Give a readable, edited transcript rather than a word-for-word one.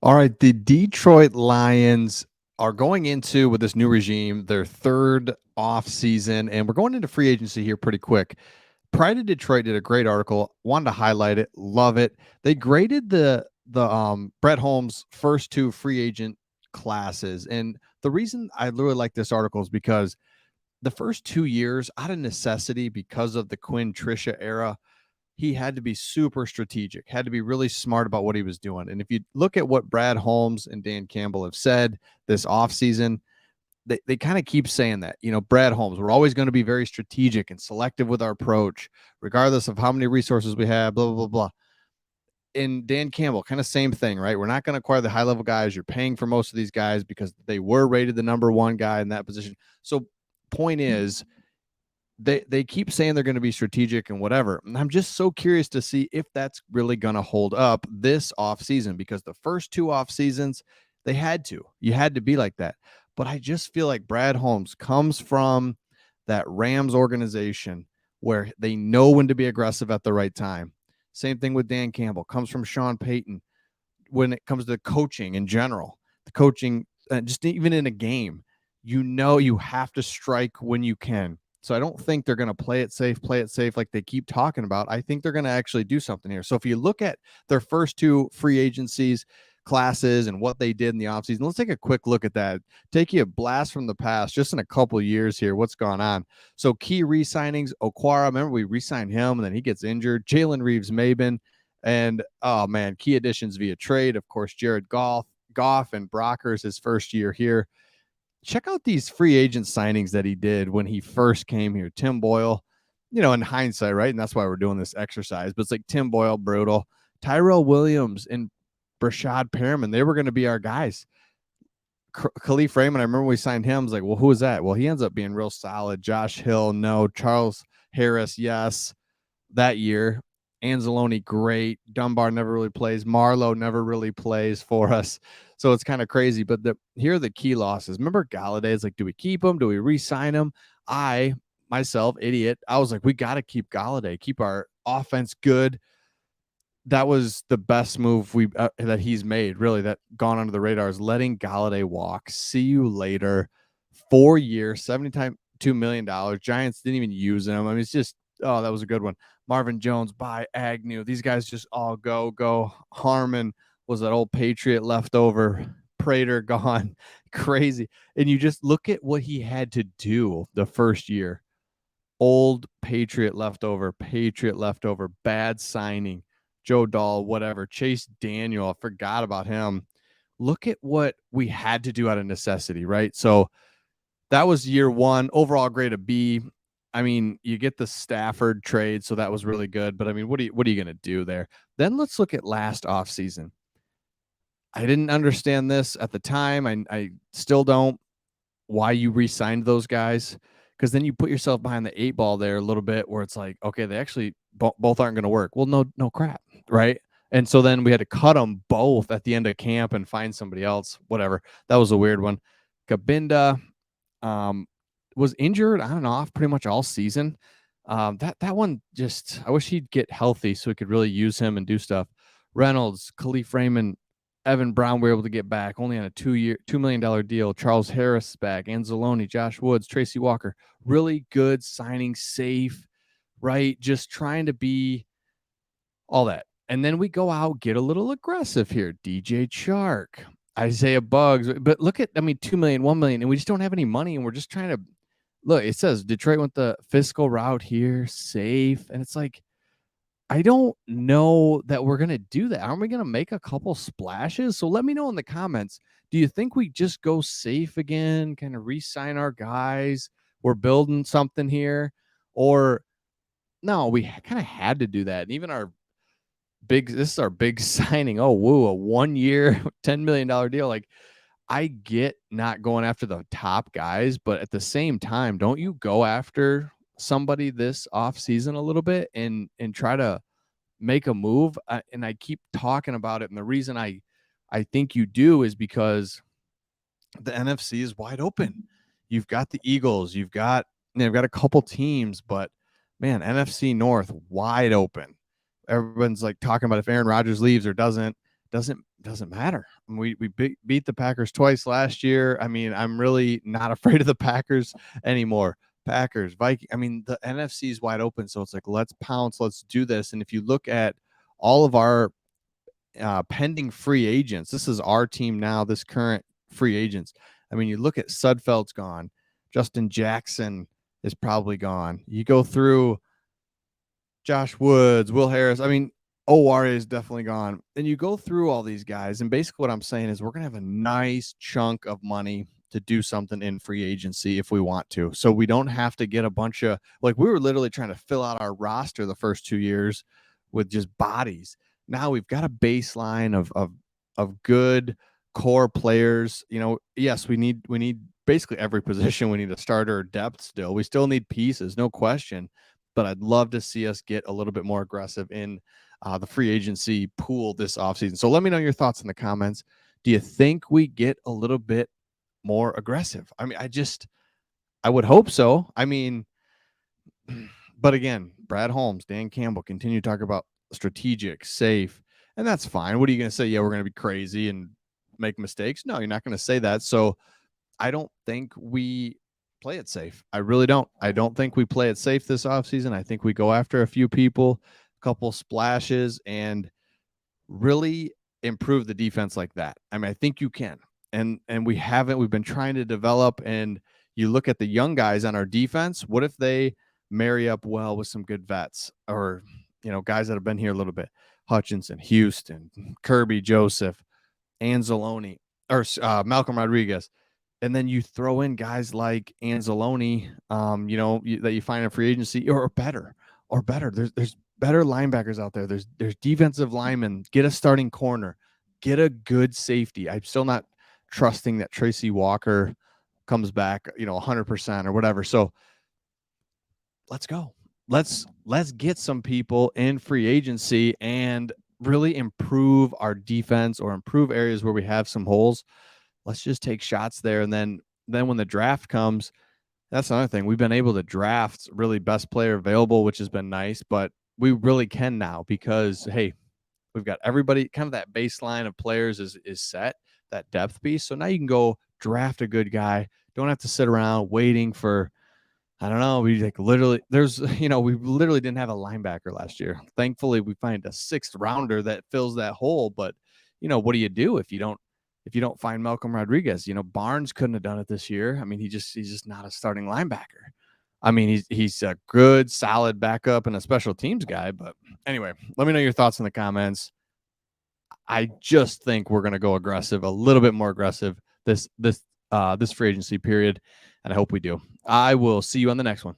All right, the Detroit Lions are going into with this new regime their third off season, and we're going into free agency here pretty quick. Pride of Detroit did a great article. Wanted to highlight it. Love it. They graded the Brett Holmes first two free agent classes, and the reason I really like this article is because the first 2 years, out of necessity, because of the Quinn Trisha era, he had to be super strategic, had to be really smart about what he was doing. And if you look at what Brad Holmes and Dan Campbell have said this offseason, they kind of keep saying that, Brad Holmes, we're always going to be very strategic and selective with our approach, regardless of how many resources we have, blah, blah, blah, blah. And Dan Campbell, kind of same thing, right? We're not going to acquire the high level guys. You're paying for most of these guys because they were rated the number one guy in that position. So, point is, they keep saying they're going to be strategic and whatever. And I'm just so curious to see if that's really going to hold up this off season, because the first two off seasons, they had to. You had to be like that. But I just feel like Brad Holmes comes from that Rams organization where they know when to be aggressive at the right time. Same thing with Dan Campbell, comes from Sean Payton when it comes to coaching in general. The coaching, just even in a game, you have to strike when you can. So I don't think they're going to play it safe like they keep talking about. I think they're going to actually do something here. So if you look at their first two free agencies classes and what they did in the offseason, let's take a quick look at that. Take you a blast from the past, just in a couple of years here, what's gone on. So key re-signings, Okwara, remember we re-signed him and then he gets injured. Jalen Reeves-Maybin, and oh man, key additions via trade, of course, Jared Goff and Brockers his first year here. Check out these free agent signings that he did when he first came here. Tim Boyle, in hindsight, right? And that's why we're doing this exercise. But it's like Tim Boyle, brutal. Tyrell Williams and Brashad Perriman, they were going to be our guys. Khalif Raymond, I remember we signed him. I was like, well, who is that? Well, he ends up being real solid. Josh Hill, no. Charles Harris, yes. That year. Anzalone, great. Dunbar never really plays. Marlowe never really plays for us. So it's kind of crazy. But here are the key losses. Remember Galladay? It's like, do we keep him? Do we re-sign him? Myself, idiot, I was like, we got to keep Galladay, keep our offense good. That was the best move that he's made, really, that gone under the radar, is letting Galladay walk. See you later. 4 years, $72 million. Giants didn't even use him. I mean, it's just, oh, that was a good one. Marvin Jones, by Agnew. These guys just all go. Harmon was that old Patriot leftover. Prater gone. Crazy. And you just look at what he had to do the first year. Old Patriot leftover, bad signing. Joe Dahl, whatever. Chase Daniel, I forgot about him. Look at what we had to do out of necessity, right? So that was year one. Overall grade a B. I mean, you get the Stafford trade, so that was really good. But I mean, what are you going to do there? Then let's look at last offseason. I didn't understand this at the time. I still don't, why you re-signed those guys, because then you put yourself behind the eight ball there a little bit, where it's like, okay, they actually both aren't going to work. Well, no crap, right? And so then we had to cut them both at the end of camp and find somebody else. Whatever. That was a weird one. Kabinda was injured on and off pretty much all season. That one, just, I wish he'd get healthy so we could really use him and do stuff. Reynolds, Khalif Raymond, Evan Brown were able to get back only on a $2 million deal. Charles Harris back, Anzalone, Josh Woods, Tracy Walker. Really good signing, safe, right? Just trying to be all that. And then we go out, get a little aggressive here. DJ Chark, Isaiah Buggs. But look at, 2 million, 1 million, and we just don't have any money. And we're just trying to look. It says Detroit went the fiscal route here, safe. And it's like, I don't know that we're going to do that. Aren't we going to make a couple splashes? So let me know in the comments. Do you think we just go safe again, kind of re-sign our guys? We're building something here. Or no, we kind of had to do that. And even this is our big signing. Oh, woo, a 1 year, $10 million deal. Like, I get not going after the top guys, but at the same time, don't you go after somebody this off season a little bit and try to make a move? And I keep talking about it. And the reason I think you do is because the NFC is wide open. You've got the Eagles, they've got a couple teams, but man, NFC North wide open. Everyone's like talking about if Aaron Rodgers leaves or doesn't. doesn't matter. We beat the Packers twice last year. I mean, I'm really not afraid of the Packers anymore. Packers, Viking. I mean, the NFC is wide open, so it's like let's pounce, let's do this. And if you look at all of our pending free agents, this is our team now. This current free agents. I mean, you look at Sudfeld's gone, Justin Jackson is probably gone. You go through Josh Woods, Will Harris. I mean, OR is definitely gone. And you go through all these guys, and basically what I'm saying is we're going to have a nice chunk of money to do something in free agency if we want to. So we don't have to get a bunch of, like, we were literally trying to fill out our roster the first 2 years with just bodies. Now we've got a baseline of good core players. You know, yes, we need basically every position. We need a starter depth still. We still need pieces, no question, but I'd love to see us get a little bit more aggressive in the free agency pool this offseason. So let me know your thoughts in the comments. Do you think we get a little bit more aggressive? I mean, I would hope so. I mean, but again, Brad Holmes, Dan Campbell continue to talk about strategic, safe, and that's fine. What are you going to say? Yeah, we're going to be crazy and make mistakes. No, you're not going to say that. So I don't think we play it safe. I really don't. I don't think we play it safe this offseason. I think we go after a few people, a couple splashes, and really improve the defense like that. I mean, I think you can. And we haven't. We've been trying to develop, and you look at the young guys on our defense. What if they marry up well with some good vets, or guys that have been here a little bit? Hutchinson, Houston, Kirby, Joseph, Anzalone, or Malcolm Rodriguez. And then you throw in guys like Anzalone, that you find in free agency, or better. There's better linebackers out there. There's defensive linemen. Get a starting corner. Get a good safety. I'm still not trusting that Tracy Walker comes back, 100% or whatever. So let's go. Let's get some people in free agency and really improve our defense or improve areas where we have some holes. Let's just take shots there. And then when the draft comes, that's another thing. We've been able to draft really best player available, which has been nice, but we really can now because, hey, we've got everybody, kind of that baseline of players is set, that depth piece. So now you can go draft a good guy. Don't have to sit around waiting for, I don't know. We literally we literally didn't have a linebacker last year. Thankfully, we find a sixth rounder that fills that hole. But what do you do if you don't find Malcolm Rodriguez? Barnes couldn't have done it this year. I mean, he's just not a starting linebacker. I mean, he's a good, solid backup and a special teams guy. But anyway, let me know your thoughts in the comments. I just think we're going to go aggressive, a little bit more aggressive this free agency period, and I hope we do. I will see you on the next one.